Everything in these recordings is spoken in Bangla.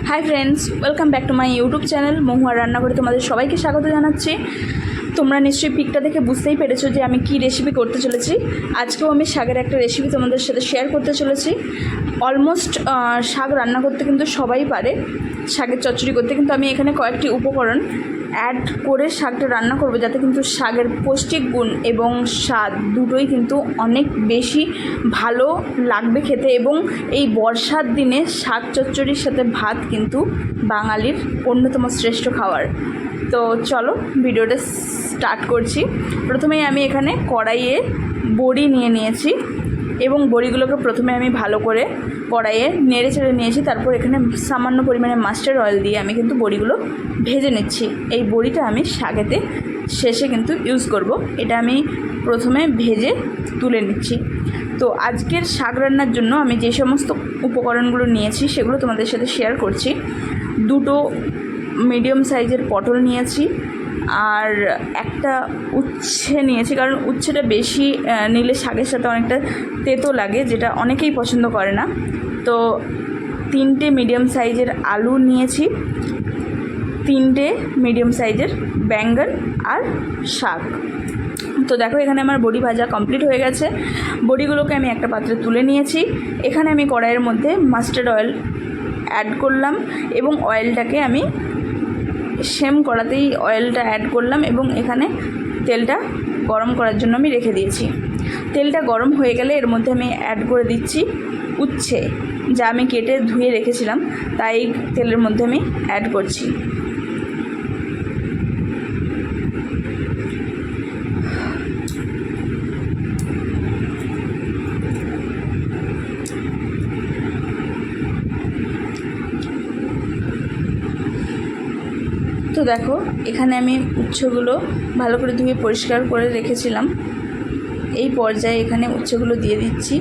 High friends, welcome back to my YouTube channel মহুয়ার রান্নাঘরে তোমাদের সবাইকে স্বাগত জানাচ্ছি। তোমরা নিশ্চয়ই পিকটা দেখে বুঝতেই পেরেছো যে আমি কি রেসিপি করতে চলেছি। আজকেও আমি শাকের একটা রেসিপি তোমাদের সাথে শেয়ার করতে চলেছি। অলমোস্ট শাক রান্না করতে কিন্তু সবাই পারে, শাকের চচ্চড়ি করতে, কিন্তু আমি এখানে কয়েকটি উপকরণ অ্যাড করে শাকটা রান্না করব, যাতে কিন্তু শাকের পৌষ্টিক গুণ এবং স্বাদ দুটোই কিন্তু অনেক বেশি ভালো লাগবে খেতে। এবং এই বর্ষার দিনে শাক চচ্চড়ির সাথে ভাত কিন্তু বাঙালির অন্যতম শ্রেষ্ঠ খাবার। তো চলো ভিডিওটা স্টার্ট করছি। প্রথমেই আমি এখানে কড়াইয়ে বড়ি নিয়ে নিয়েছি এবং বড়িগুলোকে প্রথমে আমি ভালো করে কড়াইয়ে নেড়ে চেড়ে নিয়েছি। তারপর এখানে সামান্য পরিমাণে মাস্টার্ড অয়েল দিয়ে আমি কিন্তু বড়িগুলো ভেজে নিচ্ছি। এই বড়িটা আমি শাকেতে শেষে কিন্তু ইউজ করব। এটা আমি প্রথমে ভেজে তুলে নিচ্ছি। তো আজকের শাক রান্নার জন্য আমি যে সমস্ত উপকরণগুলো নিয়েছি সেগুলো তোমাদের সাথে শেয়ার করছি। দুটো মিডিয়াম সাইজের পটল নিয়েছি, আর একটা উচ্ছে নিয়েছি, কারণ উচ্ছেটা বেশি নিলে শাকের সাথে অনেকটা তেতো লাগে, যেটা অনেকেই পছন্দ করে না। তো 3টে মিডিয়াম সাইজের আলু নিয়েছি, 3টে মিডিয়াম সাইজের ব্যাঙ্গন আর শাক। তো দেখো এখানে আমার বড়ি ভাজা কমপ্লিট হয়ে গেছে। বড়িগুলোকে আমি একটা পাত্রে তুলে নিয়েছি। এখানে আমি কড়াইয়ের মধ্যে মাস্টার্ড অয়েল অ্যাড করলাম এবং অয়েলটাকে আমি সেম কড়াতেই অয়েলটা অ্যাড করলাম এবং এখানে তেলটা গরম করার জন্য আমি রেখে দিয়েছি। তেলটা গরম হয়ে গেলে এর মধ্যে আমি অ্যাড করে দিচ্ছি উচ্ছে, যা আমি কেটে ধুয়ে রেখেছিলাম, তাই তেলের মধ্যে আমি অ্যাড করছি। তো দেখো এখানে আমি উচ্ছেগুলো ভালো করে ধুয়ে পরিষ্কার করে রেখেছিলাম। এই পর্যায়ে এখানে উচ্ছেগুলো দিয়ে দিচ্ছি।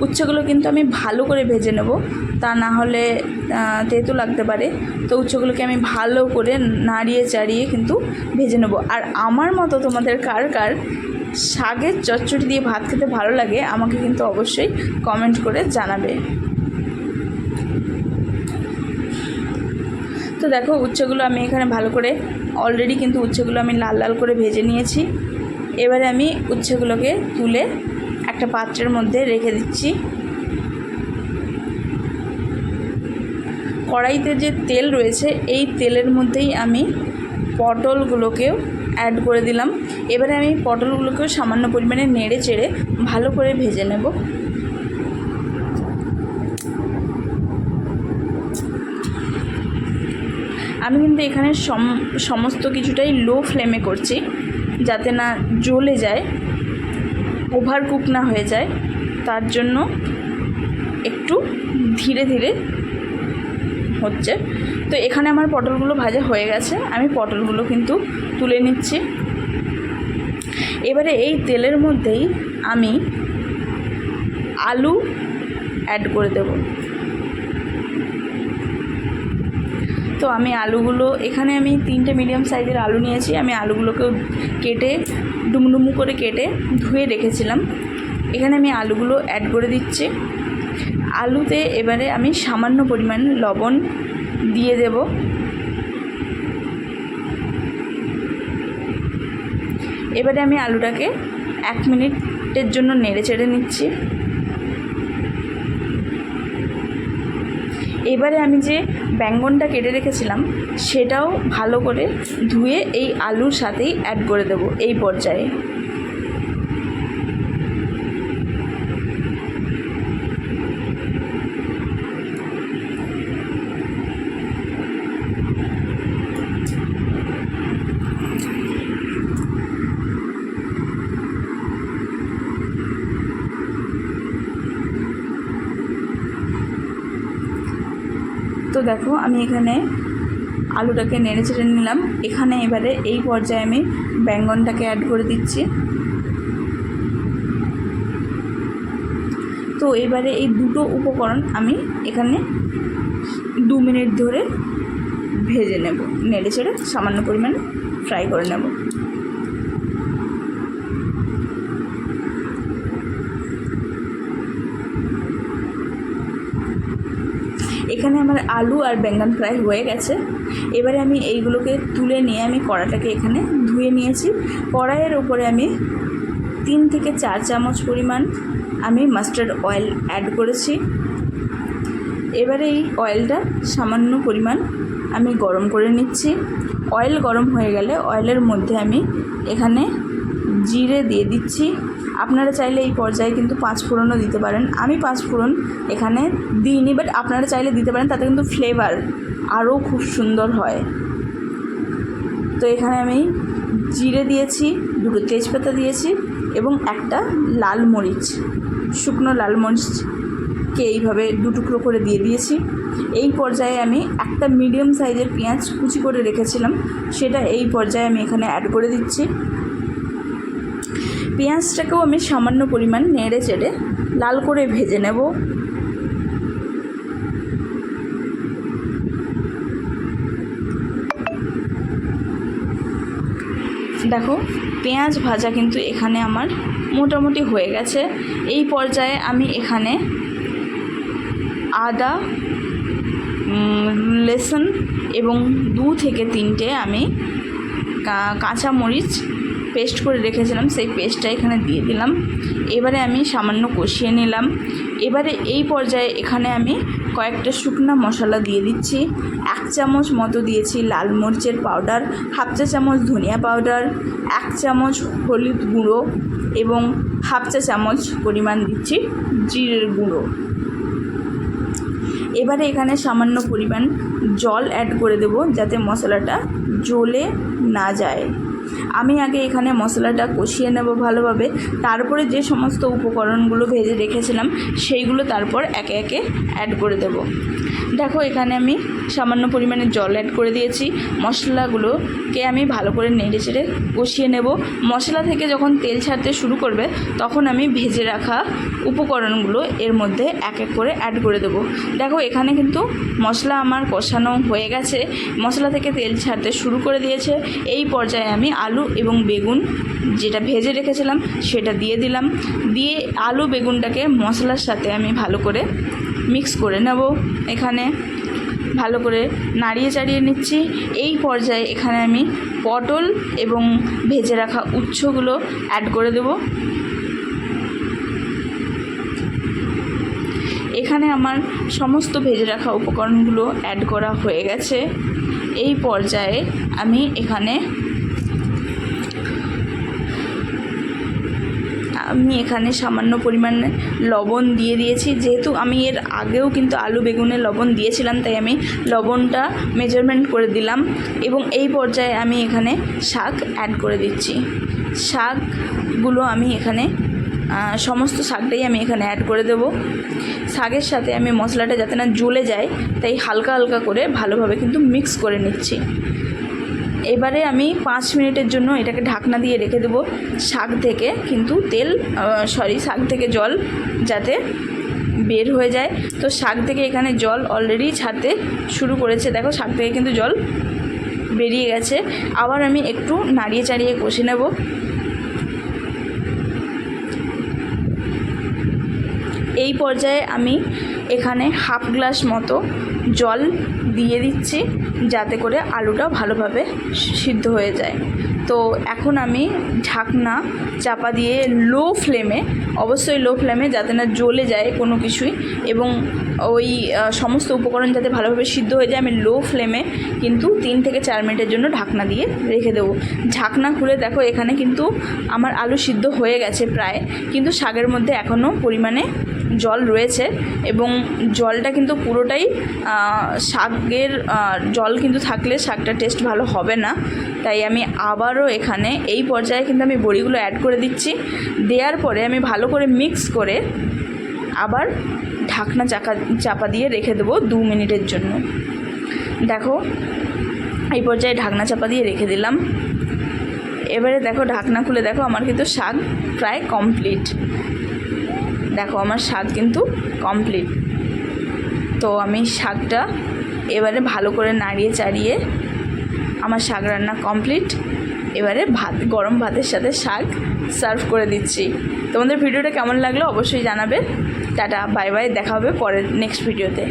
উচ্ছেগুলো কিন্তু আমি ভালো করে ভেজে নেব, তা না হলে তেতো লাগতে পারে। তো উচ্ছেগুলোকে আমি ভালো করে নাড়িয়ে চাড়িয়ে কিন্তু ভেজে নেব। আর আমার মতো তোমাদের কার কার শাকের চচ্চড়ি দিয়ে ভাত খেতে ভালো লাগে আমাকে কিন্তু অবশ্যই কমেন্ট করে জানাবে। তো দেখো উচ্ছেগুলো আমি এখানে ভালো করে অলরেডি কিন্তু উচ্ছেগুলো আমি লাল লাল করে ভেজে নিয়েছি। এবারে আমি উচ্ছেগুলোকে তুলে একটা পাত্রের মধ্যে রেখে দিচ্ছি। কড়াইতে যে তেল রয়েছে এই তেলের মধ্যেই আমি পটলগুলোকেও অ্যাড করে দিলাম। এবারে আমি পটলগুলোকেও সামান্য পরিমাণে নেড়ে চেড়ে ভালো করে ভেজে নেব। আমি কিন্তু এখানে সমস্ত কিছুটাই লো ফ্লেমে করছি, যাতে না জ্বলে যায়, ওভার কুক না হয়ে যায়। তার জন্য একটু ধীরে ধীরে হচ্ছে। তো এখানে আমার পটলগুলো ভাজা হয়ে গেছে, আমি পটলগুলো কিন্তু তুলে নিচ্ছি। এবারে এই তেলের মধ্যেই আমি আলু অ্যাড করে দেব। তো আমি আলুগুলো এখানে আমি 3টে মিডিয়াম সাইজের আলু নিয়েছি। আমি আলুগুলোকেও কেটে ডুমডুমু করে কেটে ধুয়ে রেখেছিলাম। এখানে আমি আলুগুলো অ্যাড করে দিচ্ছি। আলুতে এবারে আমি সামান্য পরিমাণ লবণ দিয়ে দেব। এবারে আমি আলুটাকে 1 মিনিটের জন্য নেড়ে চেড়ে নিচ্ছি। এবারে আমি যে ব্যাঙ্গনটা কেটে রেখেছিলাম সেটাও ভালো করে ধুয়ে এই আলুর সাথেই অ্যাড করে দেব এই পর্যায়ে। তো দেখো আমি এখানে আলুটাকে নেড়ে চেড়ে নিলাম। এখানে এবারে এই পর্যায়ে আমি ব্যাঙ্গনটাকে অ্যাড করে দিচ্ছি। তো এবারে এই দুটো উপকরণ আমি এখানে 2 মিনিট ধরে ভেজে নেব, নেড়ে চেড়ে সামান্য পরিমাণে ফ্রাই করে নেব। এখানে আমার আলু আর বেঙ্গন ফ্রাই হয়ে গেছে। এবারে আমি এইগুলোকে তুলে নিয়ে আমি কড়াটাকে এখানে ধুয়ে নিয়েছি। কড়াইয়ের উপরে আমি 3 থেকে 4 চামচ পরিমাণ আমি মাস্টার্ড অয়েল অ্যাড করেছি। এবারে এই অয়েলটা সামান্য পরিমাণ আমি গরম করে নিচ্ছি। অয়েল গরম হয়ে গেলে অয়েলের মধ্যে আমি এখানে জিরে দিয়ে দিচ্ছি। আপনারা চাইলে এই পর্যায়ে কিন্তু 5 ফোড়নও দিতে পারেন। আমি 5 ফোড়ন এখানে দিইনি, বাট আপনারা চাইলে দিতে পারেন, তাতে কিন্তু ফ্লেভার আরও খুব সুন্দর হয়। তো এখানে আমি জিরে দিয়েছি, 2টো তেজপাতা দিয়েছি এবং একটা লাল মরিচ, শুকনো লাল মরিচকে এইভাবে 2 টুকরো করে দিয়ে দিয়েছি। এই পর্যায়ে আমি একটা মিডিয়াম সাইজের পেঁয়াজ কুচি করে রেখেছিলাম, সেটা এই পর্যায়ে আমি এখানে অ্যাড করে দিচ্ছি। পেঁয়াজটাকেও আমি সামান্য পরিমাণ নেড়ে চেড়ে লাল করে ভেজে নেব। দেখো পেঁয়াজ ভাজা কিন্তু এখানে আমার মোটামুটি হয়ে গেছে। এই পর্যায়ে আমি এখানে আদা, লেসন এবং 2 থেকে 3টে আমি কাঁচা মরিচ পেস্ট করে রেখেছিলাম, সেই পেস্টটা এখানে দিয়ে দিলাম। এবারে আমি সামান্য কষিয়ে নিলাম। এবারে এই পর্যায়ে এখানে আমি কয়েকটা শুকনা মশলা দিয়ে দিচ্ছি। 1 চামচ মতো দিয়েছি লাল মরিচের পাউডার, 1/2 চা চামচ ধনিয়া পাউডার, 1 চামচ হলুদ গুঁড়ো এবং 1/2 চা চামচ পরিমাণ দিচ্ছি জিরের গুঁড়ো। এবারে এখানে সামান্য পরিমাণ জল অ্যাড করে দেব, যাতে মশলাটা জ্বলে না যায়। আমি আগে এখানে মশলাটা কষিয়ে নেব ভালোভাবে, তারপরে যে সমস্ত উপকরণগুলো ভেজে রেখেছিলাম সেইগুলো তারপর একে একে অ্যাড করে দেব। দেখো এখানে আমি সামান্য পরিমাণে জল অ্যাড করে দিয়েছি। মশলাগুলোকে আমি ভালো করে নেড়ে চেড়ে কষিয়ে নেব। মশলা থেকে যখন তেল ছাড়তে শুরু করবে তখন আমি ভেজে রাখা উপকরণগুলো এর মধ্যে এক এক করে অ্যাড করে দেব। দেখো এখানে কিন্তু মশলা আমার কষানো হয়ে গেছে, মশলা থেকে তেল ছাড়তে শুরু করে দিয়েছে। এই পর্যায়ে আমি আলু এবং বেগুন যেটা ভেজে রেখেছিলাম সেটা দিয়ে দিলাম। দিয়ে আলু বেগুনটাকে মশলার সাথে আমি ভালো করে মিক্স করে নেব। এখানে ভালো করে নাড়িয়ে চাড়িয়ে নিচ্ছি। এই পর্যায়ে এখানে আমি পটল এবং ভেজে রাখা উচ্ছগুলো অ্যাড করে দেব। এখানে আমার সমস্ত ভেজে রাখা উপকরণগুলো অ্যাড করা হয়ে গেছে। এই পর্যায়ে আমি এখানে সামান্য পরিমাণে লবণ দিয়ে দিয়েছি। যেহেতু আমি এর আগেও কিন্তু আলু বেগুনে লবণ দিয়েছিলাম, তাই আমি লবণটা মেজারমেন্ট করে দিলাম। এবং এই পর্যায়ে আমি এখানে শাক অ্যাড করে দিচ্ছি। শাকগুলো আমি এখানে সমস্ত শাকটাই আমি এখানে অ্যাড করে দেব। শাকের সাথে আমি মশলাটা যাতে না জ্বলে যায় তাই হালকা হালকা করে ভালোভাবে কিন্তু মিক্স করে নিচ্ছি। এবারে আমি 5 মিনিটের জন্য এটাকে ঢাকনা দিয়ে রেখে দেবো। শাক থেকে কিন্তু শাক থেকে জল যাতে বের হয়ে যায়। তো শাক থেকে এখানে জল অলরেডি ছাড়তে শুরু করেছে। দেখো শাক থেকে কিন্তু জল বেরিয়ে গেছে। আবার আমি একটু নাড়িয়ে চাড়িয়ে কষে নেব। এই পর্যায়ে আমি এখানে 1/2 গ্লাস মতো জল দিয়ে দিচ্ছি, যাতে করে আলুটা ভালোভাবে সিদ্ধ হয়ে যায়। তো এখন আমি ঢাকনা চাপা দিয়ে অবশ্যই লো ফ্লেমে, যাতে না জ্বলে যায় কোনো কিছুই, এবং ওই সমস্ত উপকরণ যাতে ভালোভাবে সিদ্ধ হয়ে যায়, আমি লো ফ্লেমে কিন্তু 3 থেকে 4 মিনিটের জন্য ঢাকনা দিয়ে রেখে দেবো। ঢাকনা খুলে দেখো এখানে কিন্তু আমার আলু সিদ্ধ হয়ে গেছে প্রায়, কিন্তু শাকের মধ্যে এখনও পরিমাণে জল রয়েছে এবং জলটা কিন্তু পুরোটাই শাকের জল কিন্তু থাকলে শাকটা টেস্ট ভালো হবে না। তাই আমি আবারও এখানে এই পর্যায়ে কিন্তু আমি বড়িগুলো অ্যাড করে দিচ্ছি। দেওয়ার পরে আমি ভালো করে মিক্স করে আবার ঢাকনা চাপা দিয়ে রেখে দেবো 2 মিনিটের জন্য। দেখো এই পর্যায়ে ঢাকনা চাপা দিয়ে রেখে দিলাম। এবারে দেখো ঢাকনা খুলে দেখো আমার কিন্তু শাক প্রায় কমপ্লিট। দেখো আমার শাক কিন্তু কমপ্লিট। তো আমি শাকটা এবারে ভালো করে নাড়িয়ে চাড়িয়ে আমার শাক রান্না কমপ্লিট। এবারে গরম ভাতের সাথে শাক সার্ভ করে দিচ্ছি। তোমাদের ভিডিওটা কেমন লাগলো অবশ্যই জানাবে। টাটা, বাই বাই, দেখা হবে পরের নেক্সট ভিডিওতে।